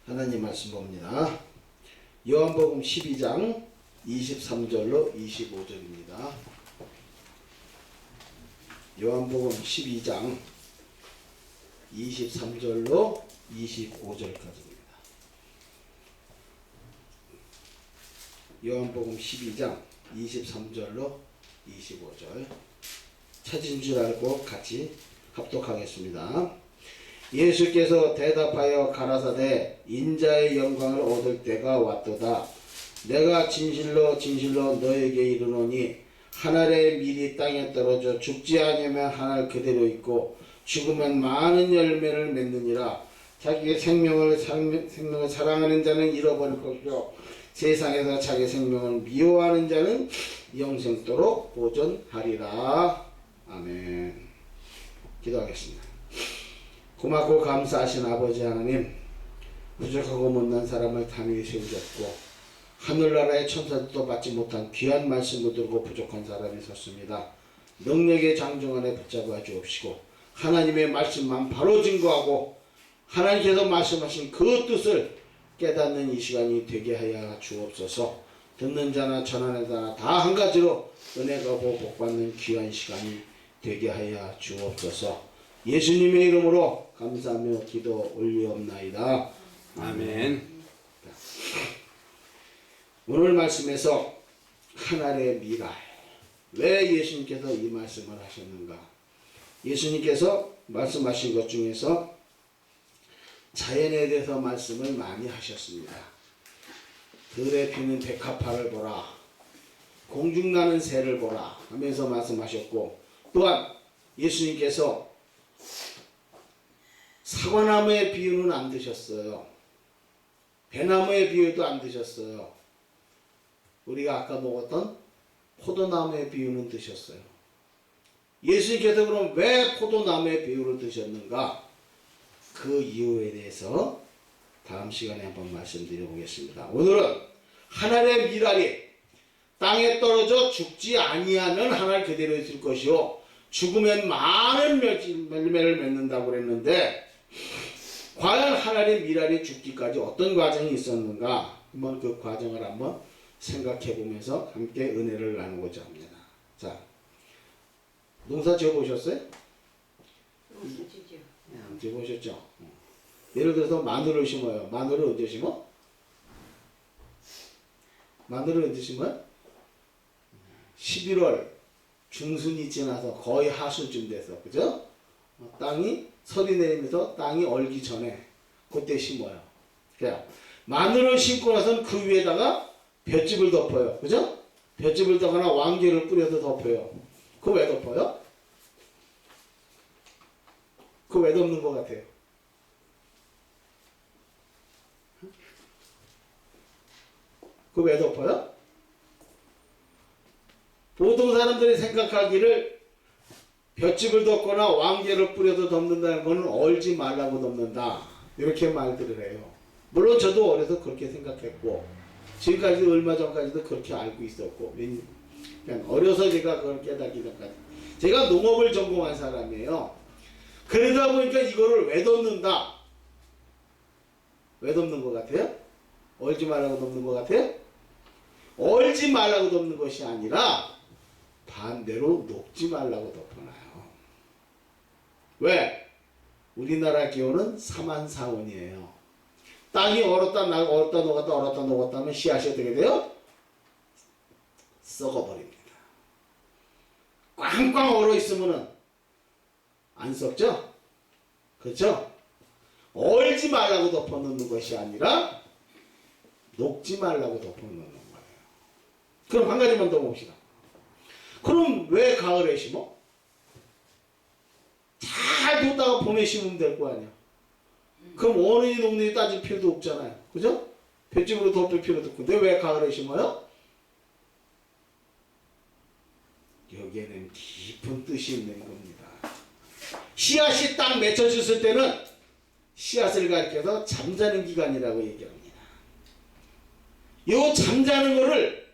하나님 말씀 봅니다. 요한복음 12장 23절로 25절입니다. 요한복음 12장 23절로 25절까지입니다. 요한복음 12장 23절로 25절 찾으신 줄 알고 같이 합독하겠습니다. 예수께서 대답하여 가라사대 인자의 영광을 얻을 때가 왔도다. 내가 진실로 진실로 너에게 이르노니 한 알의 밀이 땅에 떨어져 죽지 아니하면 한 알 그대로 있고 죽으면 많은 열매를 맺느니라. 자기의 생명을 사랑하는 자는 잃어버릴 것이요 세상에서 자기 생명을 미워하는 자는 영생토록 보존하리라. 아멘. 기도하겠습니다. 고맙고 감사하신 아버지 하나님, 부족하고 못난 사람을 단위에 세우셨고 하늘나라의 천사들도 받지 못한 귀한 말씀을 들고 부족한 사람이 섰습니다. 능력의 장정 안에 붙잡아 주옵시고 하나님의 말씀만 바로 증거하고 하나님께서 말씀하신 그 뜻을 깨닫는 이 시간이 되게 하여 주옵소서. 듣는 자나 전하는 자나 다 한 가지로 은혜가 고 복받는 귀한 시간이 되게 하여 주옵소서. 예수님의 이름으로 감사하며 기도 올리옵나이다. 아멘. 오늘 말씀에서 하나의 미랄, 왜 예수님께서 이 말씀을 하셨는가? 예수님께서 말씀하신 것 중에서 자연에 대해서 말씀을 많이 하셨습니다. 들에 피는 백합화를 보라, 공중나는 새를 보라 하면서 말씀하셨고, 또한 예수님께서 사과나무의 비유는 안 드셨어요. 배나무의 비유도 안 드셨어요. 우리가 아까 먹었던 포도나무의 비유는 드셨어요. 예수님께서 그럼 왜 포도나무의 비유를 드셨는가? 그 이유에 대해서 다음 시간에 한번 말씀드려 보겠습니다. 오늘은 한 알의 밀알이 땅에 떨어져 죽지 아니하면 한 알 그대로 있을 것이요 죽으면 많은 열매를 맺는다고 그랬는데, 과연 한 알의 밀알이 죽기까지 어떤 과정이 있었는가? 한번 그 과정을 한번 생각해 보면서 함께 은혜를 나누고자 합니다. 자, 농사 지어 보셨어요? 지어 보셨죠? 예를 들어서 마늘을 심어요. 마늘을 언제 심어? 마늘을 언제 심어요? 11월 중순이 지나서 거의 하순쯤 돼서, 그죠? 땅이 설이 내리면서 땅이 얼기 전에 그때 심어요. 그래요. 마늘을 심고 나서는 그 위에다가 볏짚을 덮어요. 그죠? 볏짚을 덮거나 왕개를 뿌려서 덮어요. 그거 왜 덮어요? 그거 왜 덮는 것 같아요? 그거 왜 덮어요? 보통 사람들이 생각하기를 볏짚을 덮거나 왕개를 뿌려서 덮는다는 것은 얼지 말라고 덮는다, 이렇게 말들을 해요. 물론 저도 어려서 그렇게 생각했고 지금까지 얼마 전까지도 그렇게 알고 있었고, 그냥 어려서 제가 그걸 깨닫기 전까지. 제가 농업을 전공한 사람이에요. 그러다 보니까 이거를 왜 덮는다? 왜 덮는 것 같아요? 얼지 말라고 덮는 것 같아요? 얼지 말라고 덮는 것이 아니라 반대로 녹지 말라고 덮어놔요. 왜? 우리나라 기온은 사만사온이에요. 땅이 얼었다 녹았다 얼었다 녹았다 하면 씨앗이 어떻게 돼요? 썩어버립니다. 꽝꽝 얼어 있으면은 안 썩죠? 그렇죠? 얼지 말라고 덮어놓는 것이 아니라 녹지 말라고 덮어놓는 거예요. 그럼 한 가지만 더 봅시다. 그럼 왜 가을에 심어? 잘 뒀다가 봄에 심으면 될 거 아니야. 그럼 어느니 녹느니 따질 필요도 없잖아요. 그죠? 볏짚으로 덮을 필요도 없고. 근데 왜 가을에 심어요? 여기에는 깊은 뜻이 있는 겁니다. 씨앗이 딱 맺혀졌을 때는 씨앗을 가리켜서 잠자는 기간이라고 얘기합니다. 이 잠자는 거를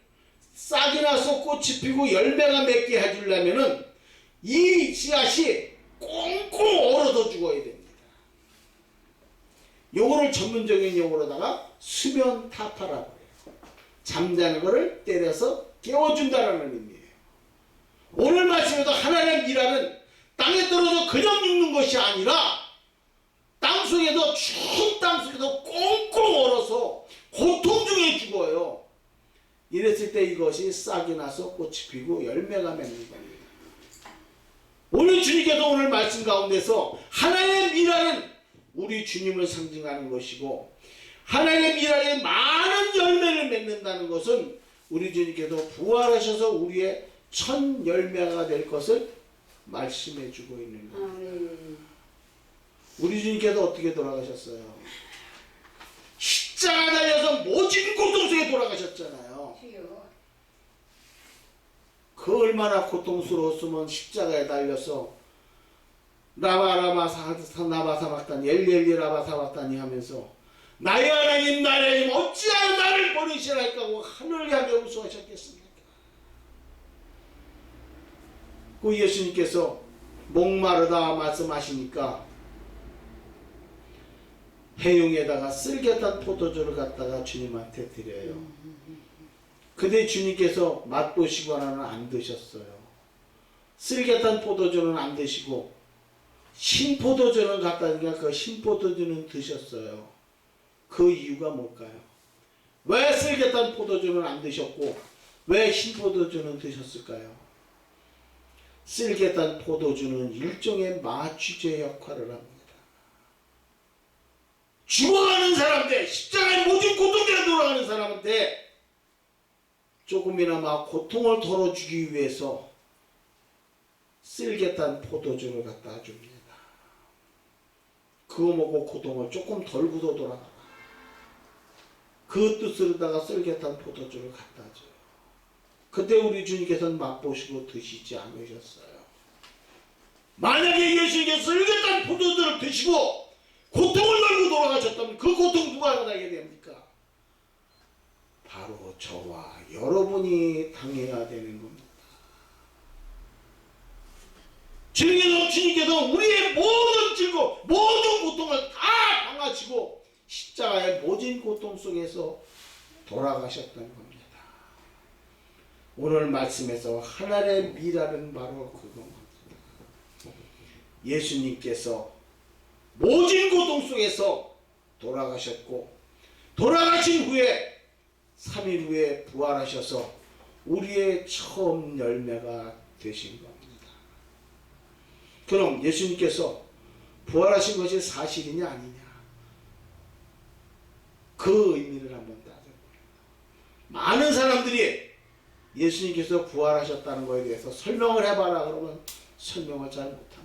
싹이나 쏟고 꽃이 피고 열매가 맺게 해주려면은 이 씨앗이 꽁꽁 얼어서 죽어야 됩니다. 요거를 전문적인 용어로다가 수면 타파라고 해요. 잠자는 거를 때려서 깨워준다라는 의미예요. 오늘 말씀에도 하나님의 미라는 땅에 떨어져 그냥 죽는 것이 아니라 땅속에도 추운 땅속에도 꽁꽁 얼어서 고통 중에 죽어요. 이랬을 때 이것이 싹이 나서 꽃이 피고 열매가 맺는 겁니다. 오늘 주님께서 오늘 말씀 가운데서 하나님의 미라는 우리 주님을 상징하는 것이고 하나님의 미라에 많은 열매를 맺는다는 것은 우리 주님께서 부활하셔서 우리의 첫 열매가 될 것을 말씀해 주고 있는 겁니다. 우리 주님께서 어떻게 돌아가셨어요? 십자가 달려서 모진 고통 속에 돌아가셨잖아요. 그 얼마나 고통스러웠으면 십자가에 달려서 나바사막단 엘리엘리 라바사막단이 하면서 나의 하나님 나의 하나님 어찌하여 나를 버리시랄까 하고 하늘을 향해 호소하셨겠습니까? 그 예수님께서 목마르다 말씀하시니까 해용에다가 쓸개탄 포도주를 갖다가 주님한테 드려요. 근데 주님께서 맛보시거나는 안 드셨어요. 쓸개탄 포도주는 안 드시고 신포도주는 갖다 주니까 그 신포도주는 드셨어요. 그 이유가 뭘까요? 왜 쓸개탄 포도주는 안 드셨고 왜 신포도주는 드셨을까요? 쓸개탄 포도주는 일종의 마취제 역할을 합니다. 죽어가는 사람들, 십자가의 모든 고통에 돌아가는 사람한테 조금이나마 고통을 덜어주기 위해서 쓸개탄 포도주를 갖다 줍니다. 그거 먹고 고통을 조금 덜고도 돌아가라. 그 뜻으로다가 쓸개탄 포도주를 갖다 줘요. 그때 우리 주님께서는 맛보시고 드시지 않으셨어요. 만약에 예수님께서 쓸개탄 포도주를 드시고 고통을 덜고 돌아가셨다면 그 고통 누가 당하게 됩니까? 바로 저와 여러분이 당해야 되는 겁니다. 주님께서 우리의 모든 즐거움, 모든 고통을 다 당하시고 십자가의 모진 고통 속에서 돌아가셨던 겁니다. 오늘 말씀에서 하나님의 미라는 바로 그겁니다. 예수님께서 모진 고통 속에서 돌아가셨고 돌아가신 후에 3일 후에 부활하셔서 우리의 처음 열매가 되신 겁니다. 그럼 예수님께서 부활하신 것이 사실이냐 아니냐 그 의미를 한번 따져보세요. 많은 사람들이 예수님께서 부활하셨다는 것에 대해서 설명을 해봐라 그러면 설명을 잘 못합니다.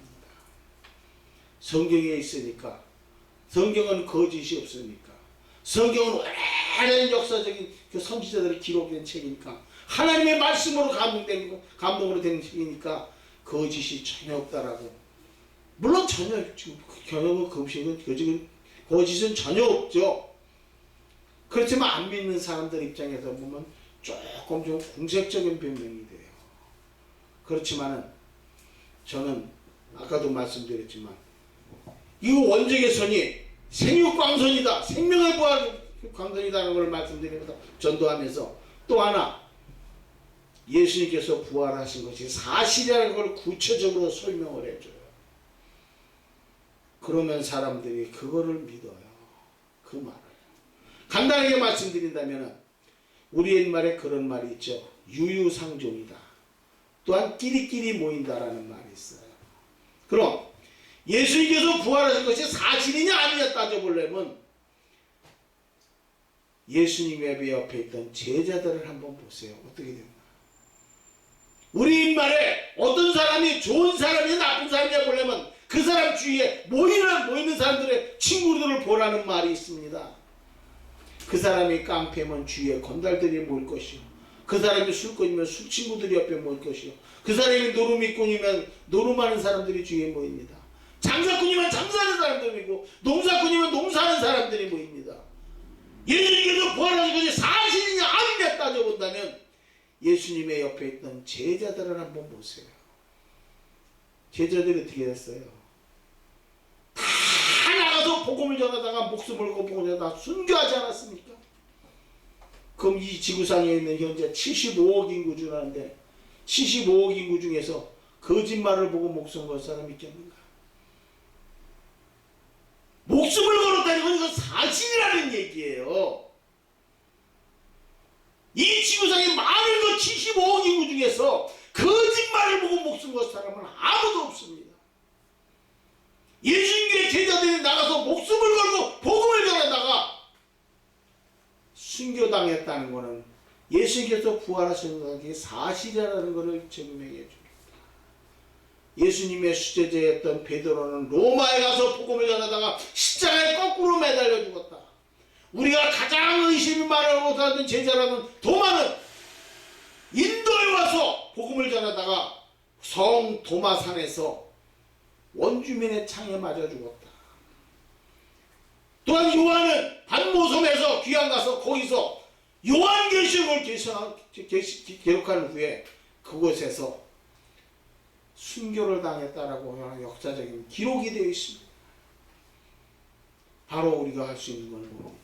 성경에 있으니까 성경은 거짓이 없으니까 성경은 오래된 역사적인 그 선지자들의 기록된 책이니까 하나님의 말씀으로 감동으로 된 책이니까 거짓이 전혀 없다라고. 물론 전혀 지금 경영은 거짓은 전혀 없죠. 그렇지만 안 믿는 사람들 입장에서 보면 조금 좀 공색적인 변명이 돼요. 그렇지만은 저는 아까도 말씀드렸지만 이 원적의 선이 생육광선이다, 생명의 부활 광선이다라는 걸 말씀드리면서 전도하면서 또 하나 예수님께서 부활하신 것이 사실이라는 걸 구체적으로 설명을 해줘요. 그러면 사람들이 그거를 믿어요. 그 말을. 간단하게 말씀드린다면 우리 옛말에 그런 말이 있죠. 유유상종이다. 또한 끼리끼리 모인다라는 말이 있어요. 그럼 예수님께서 부활하신 것이 사실이냐 아니냐 따져보려면 예수님의 옆에 있던 제자들을 한번 보세요. 어떻게 됐나. 우리 입말에 어떤 사람이 좋은 사람이 나쁜 사람이냐 보려면 그 사람 주위에 모이는 사람들의 친구들을 보라는 말이 있습니다. 그 사람이 깡패면 주위에 건달들이 모일 것이요. 그 사람이 술꾼이면 술 친구들이 옆에 모일 것이요. 그 사람이 노름이꾼이면 노름하는 사람들이 주위에 모입니다. 장사꾼이면 장사하는 사람들이고 농사꾼이면 농사하는 사람들이 모입니다. 예수님께서 부활하신 것이 사실이냐 아니냐 따져본다면 예수님의 옆에 있던 제자들을 한번 보세요. 제자들이 어떻게 됐어요? 다 나가서 나가서 복음을 전하다가 목숨을 걸고 복음을 전하다가 순교하지 않았습니까? 그럼 이 지구상에 있는 현재 75억 인구 중인데 75억 인구 중에서 거짓말을 보고 목숨을 걸 사람이 있겠는가? 목숨을 걸었다는 건 이건 사실이라는 얘기예요. 이 지구상에 많은 그 75억 인구 중에서 거짓말을 보고 목숨을 걸 사람은 아무도 없습니다. 예수님의 제자들이 나가서 목숨을 걸고 복음을 전하다가 순교당했다는 것은 예수님께서 부활하신 게 사실이라는 것을 증명해 줍니다. 예수님의 수제자였던 베드로는 로마에 가서 복음을 전하다가 십자가에 거꾸로 매달려 죽었다. 우리가 가장 의심이 많고 하던 제자라는 도마는 인도에 와서 복음을 전하다가 성 도마산에서 원주민의 창에 맞아 죽었다. 또한 요한은 반모섬에서 귀양 가서 거기서 요한계시록을 기록한 후에 그곳에서 순교를 당했다라고 하는 역사적인 기록이 되어 있습니다. 바로 우리가 할 수 있는 걸 봅니다.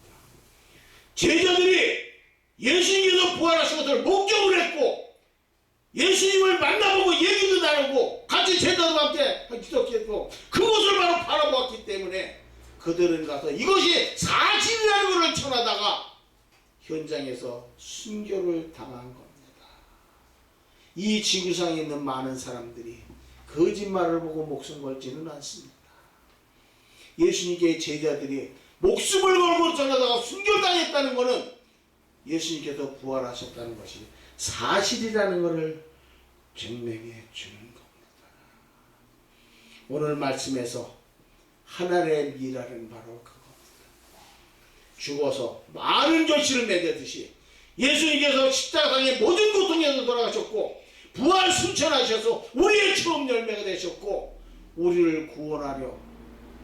제자들이 예수님께서 부활하신 것을 목격을 했고 예수님을 만나보고 얘기도 나누고 같이 제자들과 함께 기도했고 그것을 바로 바라보았기 때문에 그들은 가서 이것이 사실이라는 것을 전하다가 현장에서 순교를 당한 겁니다. 이 지구상에 있는 많은 사람들이 거짓말을 보고 목숨 걸지는 않습니다. 예수님께 제자들이 목숨을 걸고 전하다가 순교당했다는 것은 예수님께서 부활하셨다는 것이 사실이라는 것을 증명해 주는 겁니다. 오늘 말씀에서 하나님의 미라는 바로 그겁니다. 죽어서 많은 결실을 맺었듯이 예수님께서 십자가상의 모든 고통에서 돌아가셨고 부활 순천하셔서 우리의 처음 열매가 되셨고 우리를 구원하려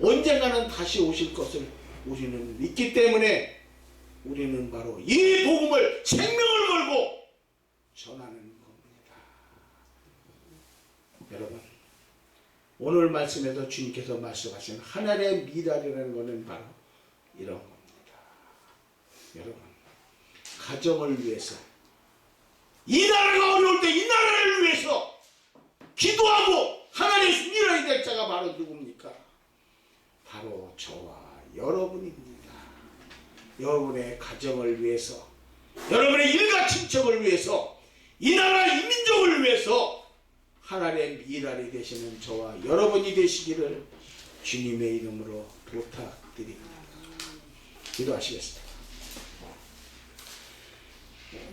언젠가는 다시 오실 것을 우리는 믿기 때문에 우리는 바로 이 복음을 생명을 걸고 전하는 겁니다. 여러분 오늘 말씀에서 주님께서 말씀하신 하나님의 미랄이라는 것은 바로 이런 겁니다. 여러분 가정을 위해서 이 나라가 어려울 때 이 나라를 위해서 기도하고 하나님의 미랄이 될 자가 바로 누굽니까? 바로 저와 여러분입니다. 여러분의 가정을 위해서 여러분의 일가 친척을 위해서 이 나라 이 민족을 위해서 하나님의 미랄이 되시는 저와 여러분이 되시기를 주님의 이름으로 부탁드립니다. 기도하시겠습니다.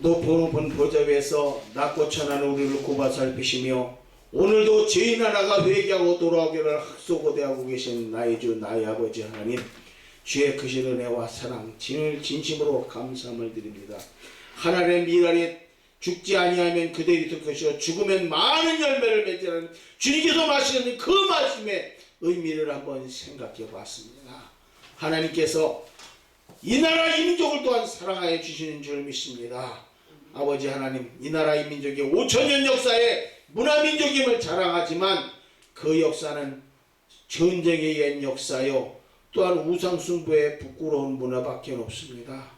높은 보좌 위에서 낮고 천하는 우리를 굽어 살피시며 오늘도 죄인 하나가 회개하고 돌아오기를 학소고대하고 계신 나의 주 나의 아버지 하나님 주의 크신 은혜와 사랑 진심으로 감사함을 드립니다. 하나님의 미랄이 죽지 아니하면 그대로 있을 것이요 죽으면 많은 열매를 맺으라는 주님께서 말씀하신 그 말씀의 의미를 한번 생각해 봤습니다. 하나님께서 이 나라 이 민족을 또한 사랑하여 주시는 줄 믿습니다. 아버지 하나님 이 나라 이 민족이 5천년 역사에 문화민족임을 자랑하지만 그 역사는 전쟁의 옛 역사요 또한 우상숭배의 부끄러운 문화밖에 없습니다.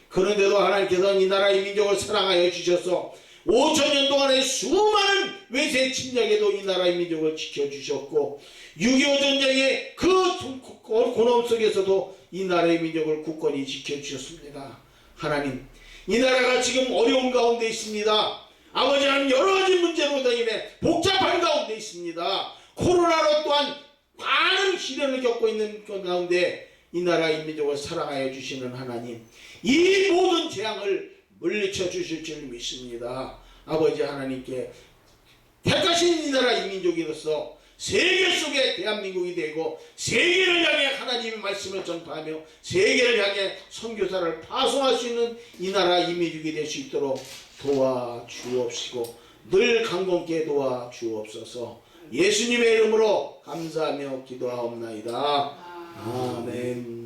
그런데도 하나님께서는 이 나라 이 민족을 사랑하여 주셔서 5천년 동안의 수많은 외세 침략에도 이 나라 이 민족을 지켜주셨고 6.25 전쟁의 그 고놈 속에서도 이 나라의 민족을 굳건히 지켜주셨습니다. 하나님 이 나라가 지금 어려운 가운데 있습니다. 아버지 하나님 여러 가지 문제로 인해 복잡한 가운데 있습니다. 코로나로 또한 많은 시련을 겪고 있는 가운데 이 나라 이 민족을 사랑하여 주시는 하나님 이 모든 재앙을 물리쳐 주실 줄 믿습니다. 아버지 하나님께 택하신 이 나라 이 민족으로서 세계 속에 대한민국이 되고 세계를 향해 하나님의 말씀을 전파하며 세계를 향해 선교사를 파송할 수 있는 이 나라 이 민족이 될 수 있도록 도와주옵시고 늘 강건케 도와주옵소서. 예수님의 이름으로 감사하며 기도하옵나이다. 아멘.